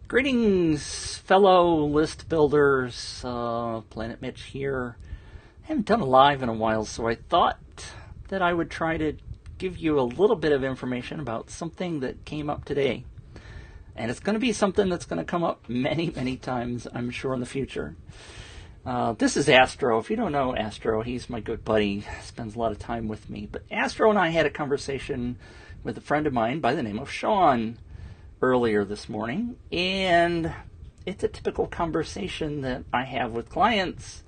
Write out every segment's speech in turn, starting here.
Greetings, fellow list builders. Planet Mitch here. I haven't done a live in a while, so I thought that I would try to give you a little bit of information about something that came up today. And it's going to be something that's going to come up many, many times, I'm sure, in the future. This is Astro. If you don't know Astro, he's my good buddy. Spends a lot of time with me. But Astro and I had a conversation with a friend of mine by the name of Sean earlier this morning, and it's a typical conversation that I have with clients,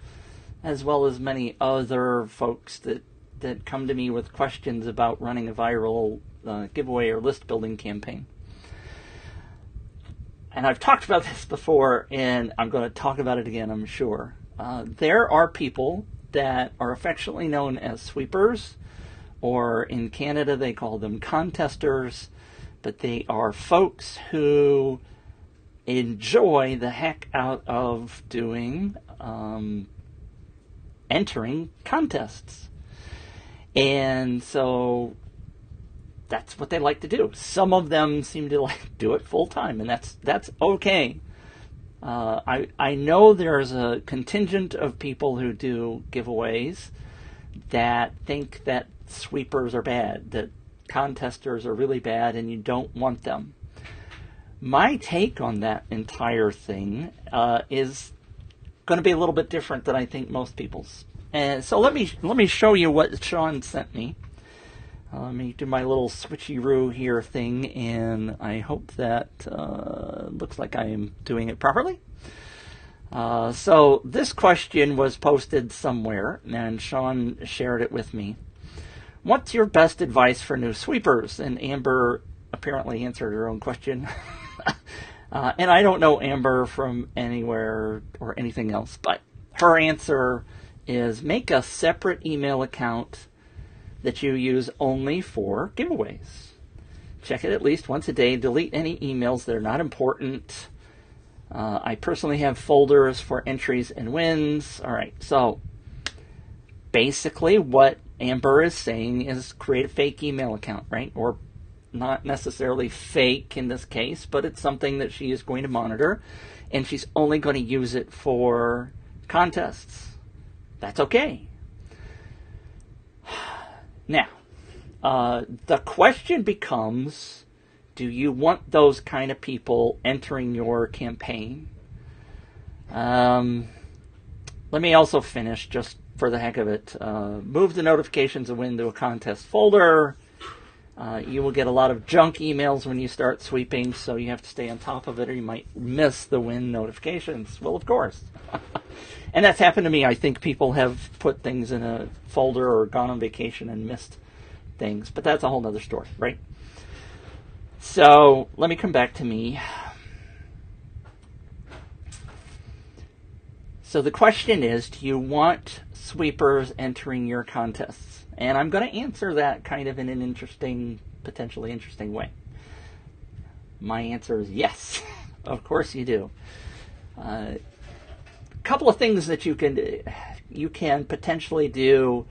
as well as many other folks that come to me with questions about running a viral giveaway or list building campaign. And I've talked about this before, and I'm going to talk about it again, I'm sure. There are people that are affectionately known as sweepers, or in Canada they call them contesters, but they are folks who enjoy the heck out of entering contests. And so that's what they like to do. Some of them seem to do it full time, and that's okay. I know there's a contingent of people who do giveaways that think that sweepers are bad, that contesters are really bad and you don't want them. My take on that entire thing is going to be a little bit different than I think most people's. And so let me show you what Sean sent me. Let me do my little switcheroo here thing, and I hope that looks like I am doing it properly. So this question was posted somewhere, and Sean shared it with me. What's your best advice for new sweepers? And Amber apparently answered her own question. And I don't know Amber from anywhere or anything else, but her answer is make a separate email account that you use only for giveaways. Check it at least once a day. Delete any emails that are not important. I personally have folders for entries and wins. All right, so basically what Amber is saying is create a fake email account, right? Or not necessarily fake in this case, but it's something that she is going to monitor, and she's only going to use it for contests. That's okay. Now, the question becomes, do you want those kind of people entering your campaign? Let me also finish just for the heck of it. Move the notifications of win to a contest folder. You will get a lot of junk emails when you start sweeping, so you have to stay on top of it or you might miss the win notifications. Well, of course. And that's happened to me. I think people have put things in a folder or gone on vacation and missed things, but that's a whole other story, right? So let me come back to me. So the question is, do you want sweepers entering your contests? And I'm going to answer that kind of in an potentially interesting way. My answer is yes. Of course you do. A couple of things that you can potentially do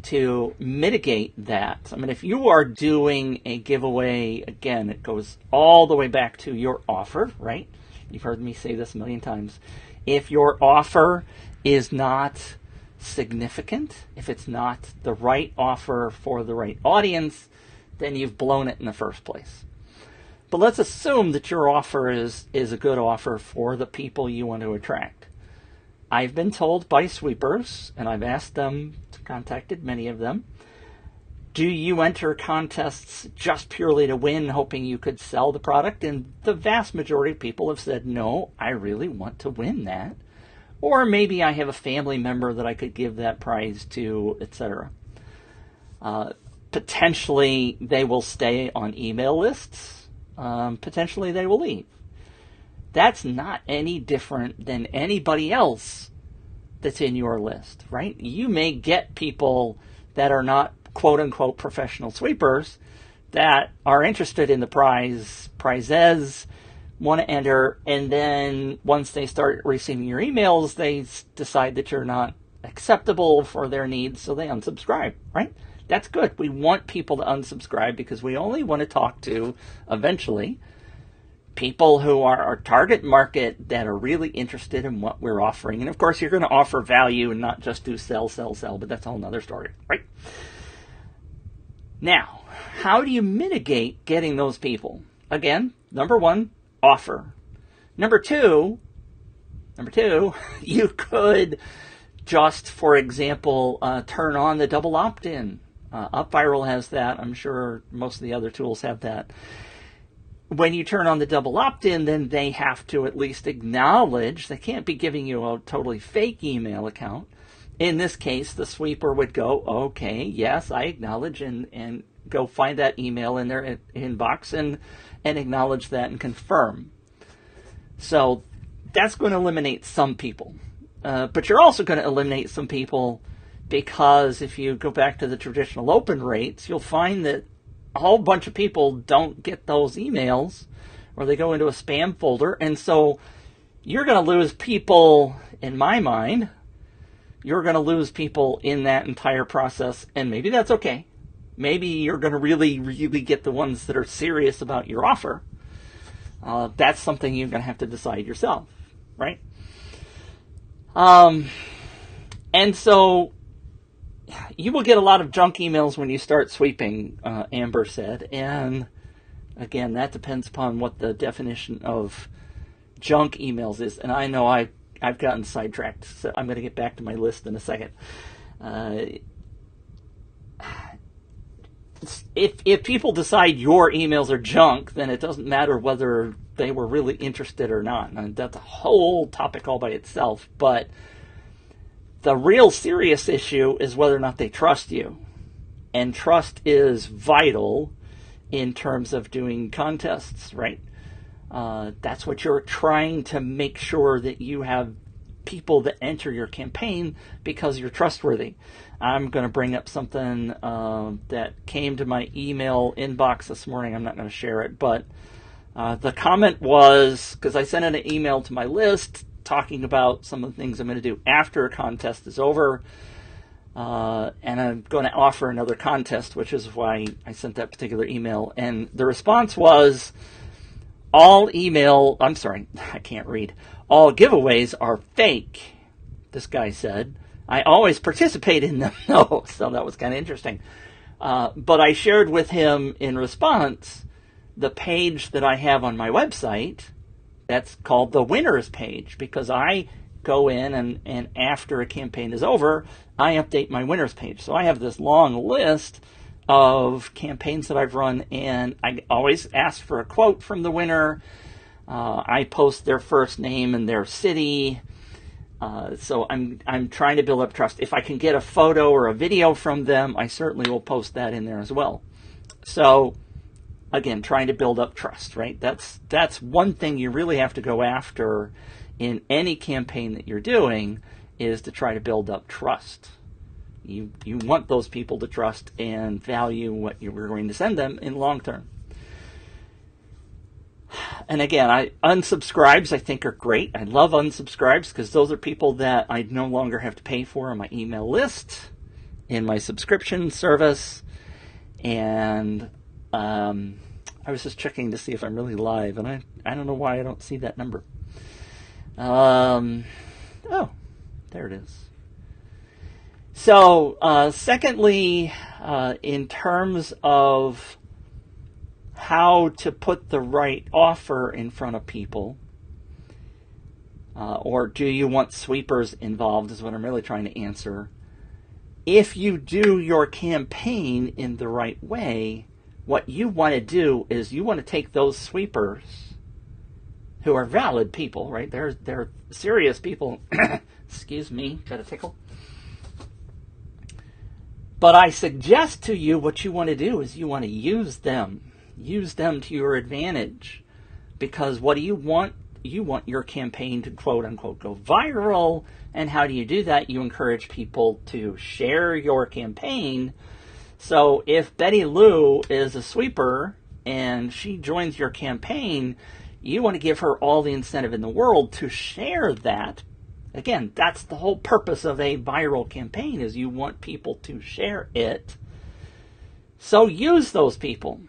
to mitigate that. I mean, if you are doing a giveaway, again, it goes all the way back to your offer, right? You've heard me say this a million times. If your offer is not significant, if it's not the right offer for the right audience, then you've blown it in the first place. But let's assume that your offer is a good offer for the people you want to attract. I've been told by sweepers, and I've asked them, contacted many of them, do you enter contests just purely to win, hoping you could sell the product? And the vast majority of people have said, no, I really want to win that. Or maybe I have a family member that I could give that prize to, etc. Potentially they will stay on email lists. Potentially they will leave. That's not any different than anybody else that's in your list, right? You may get people that are not quote-unquote professional sweepers that are interested in the prizes, want to enter, and then once they start receiving your emails, they decide that you're not acceptable for their needs, so they unsubscribe, right? That's good. We want people to unsubscribe because we only want to talk to, eventually, people who are our target market that are really interested in what we're offering. And of course, you're going to offer value and not just do sell, sell, sell, but that's a whole other story, right? Now, how do you mitigate getting those people? Again, number one, offer. Number two, you could just, for example, turn on the double opt-in. UpViral has that. I'm sure most of the other tools have that. When you turn on the double opt-in, then they have to at least acknowledge. They can't be giving you a totally fake email account. In this case, the sweeper would go, okay, yes, I acknowledge, and go find that email in their inbox and acknowledge that and confirm. So that's going to eliminate some people. But you're also going to eliminate some people because if you go back to the traditional open rates, you'll find that a whole bunch of people don't get those emails, or they go into a spam folder. And so you're going to lose people, in my mind, you're going to lose people in that entire process. And maybe that's okay. Maybe you're going to really, really get the ones that are serious about your offer. That's something you're going to have to decide yourself, right? And so you will get a lot of junk emails when you start sweeping, Amber said. And again, that depends upon what the definition of junk emails is. And I know I've gotten sidetracked, so I'm going to get back to my list in a second. If people decide your emails are junk, then it doesn't matter whether they were really interested or not. And that's a whole topic all by itself. But the real serious issue is whether or not they trust you. And trust is vital in terms of doing contests, right? That's what you're trying to make sure, that you have people that enter your campaign because you're trustworthy. I'm going to bring up something that came to my email inbox this morning. I'm not going to share it, but the comment was, because I sent an email to my list talking about some of the things I'm going to do after a contest is over, and I'm going to offer another contest, which is why I sent that particular email. And the response was, all giveaways are fake, this guy said. I always participate in them, though, so that was kind of interesting. But I shared with him in response the page that I have on my website that's called the winners page, because I go in and after a campaign is over, I update my winners page. So I have this long list of campaigns that I've run, and I always ask for a quote from the winner. I post their first name and their city. So I'm trying to build up trust. If I can get a photo or a video from them, I certainly will post that in there as well. So again, trying to build up trust, right? That's one thing you really have to go after in any campaign that you're doing, is to try to build up trust. You want those people to trust and value what you were going to send them in long term. And again, unsubscribes I think are great. I love unsubscribes because those are people that I no longer have to pay for on my email list, in my subscription service. And I was just checking to see if I'm really live, and I don't know why I don't see that number. Oh, there it is. So, secondly, in terms of how to put the right offer in front of people, or do you want sweepers involved, is what I'm really trying to answer. If you do your campaign in the right way, what you want to do is you want to take those sweepers, who are valid people, right? They're serious people. Excuse me, got a tickle. But I suggest to you, what you want to do is you want to use them to your advantage. Because what do you want? You want your campaign to quote unquote go viral. And how do you do that? You encourage people to share your campaign. So if Betty Lou is a sweeper and she joins your campaign, you want to give her all the incentive in the world to share that. Again, that's the whole purpose of a viral campaign, is you want people to share it. So use those people.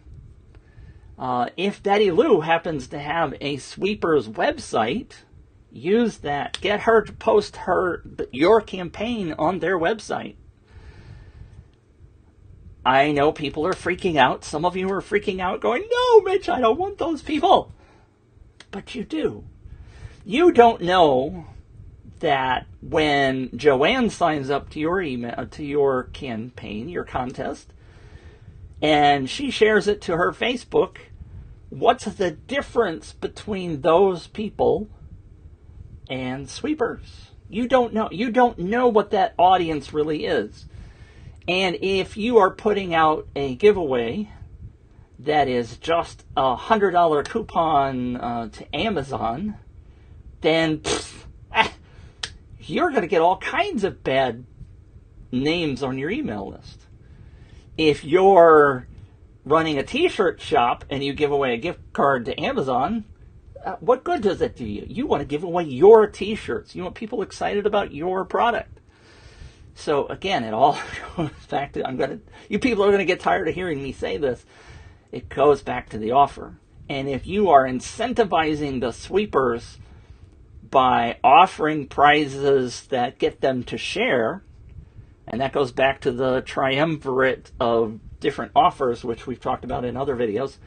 If Daddy Lou happens to have a sweepers website, use that. Get her to post your campaign on their website. I know people are freaking out. Some of you are freaking out going, no, Mitch, I don't want those people. But you do. You don't know that when Joanne signs up to your email, to your campaign, your contest, and she shares it to her Facebook, what's the difference between those people and sweepers? You don't know. You don't know what that audience really is. And if you are putting out a giveaway that is just a $100 coupon to Amazon, then you're going to get all kinds of bad names on your email list. If you're running a t-shirt shop and you give away a gift card to Amazon, what good does that do you? You want to give away your t-shirts. You want people excited about your product. So again, it all goes back to, you people are going to get tired of hearing me say this. It goes back to the offer. And if you are incentivizing the sweepers by offering prizes that get them to share, and that goes back to the triumvirate of different offers, which we've talked about in other videos,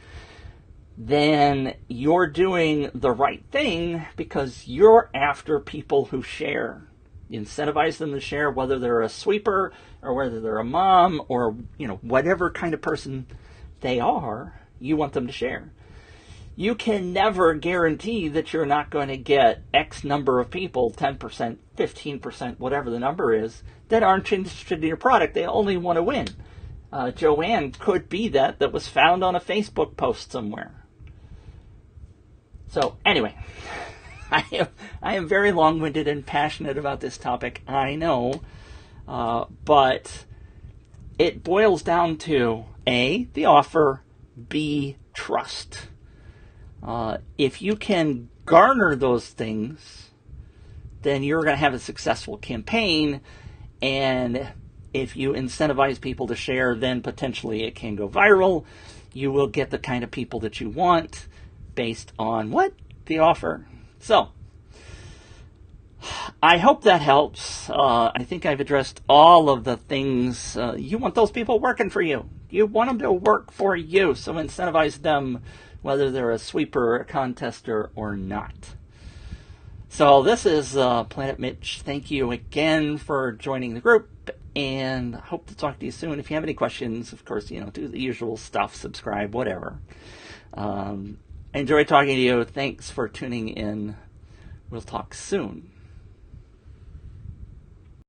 then you're doing the right thing because you're after people who share. You incentivize them to share, whether they're a sweeper or whether they're a mom or, whatever kind of person they are, you want them to share. You can never guarantee that you're not going to get X number of people, 10%, 15%, whatever the number is, that aren't interested in your product. They only want to win. Joanne could be that was found on a Facebook post somewhere. So anyway, I am very long-winded and passionate about this topic, I know, but it boils down to A, the offer, B, trust. If you can garner those things, then you're going to have a successful campaign, and if you incentivize people to share, then potentially it can go viral. You will get the kind of people that you want based on what? The offer. So, I hope that helps. I think I've addressed all of the things. You want those people working for you. You want them to work for you, so incentivize them, whether they're a sweeper, a contester, or not. So this is Planet Mitch. Thank you again for joining the group, and I hope to talk to you soon. If you have any questions, of course, do the usual stuff, subscribe, whatever. Enjoy talking to you. Thanks for tuning in. We'll talk soon.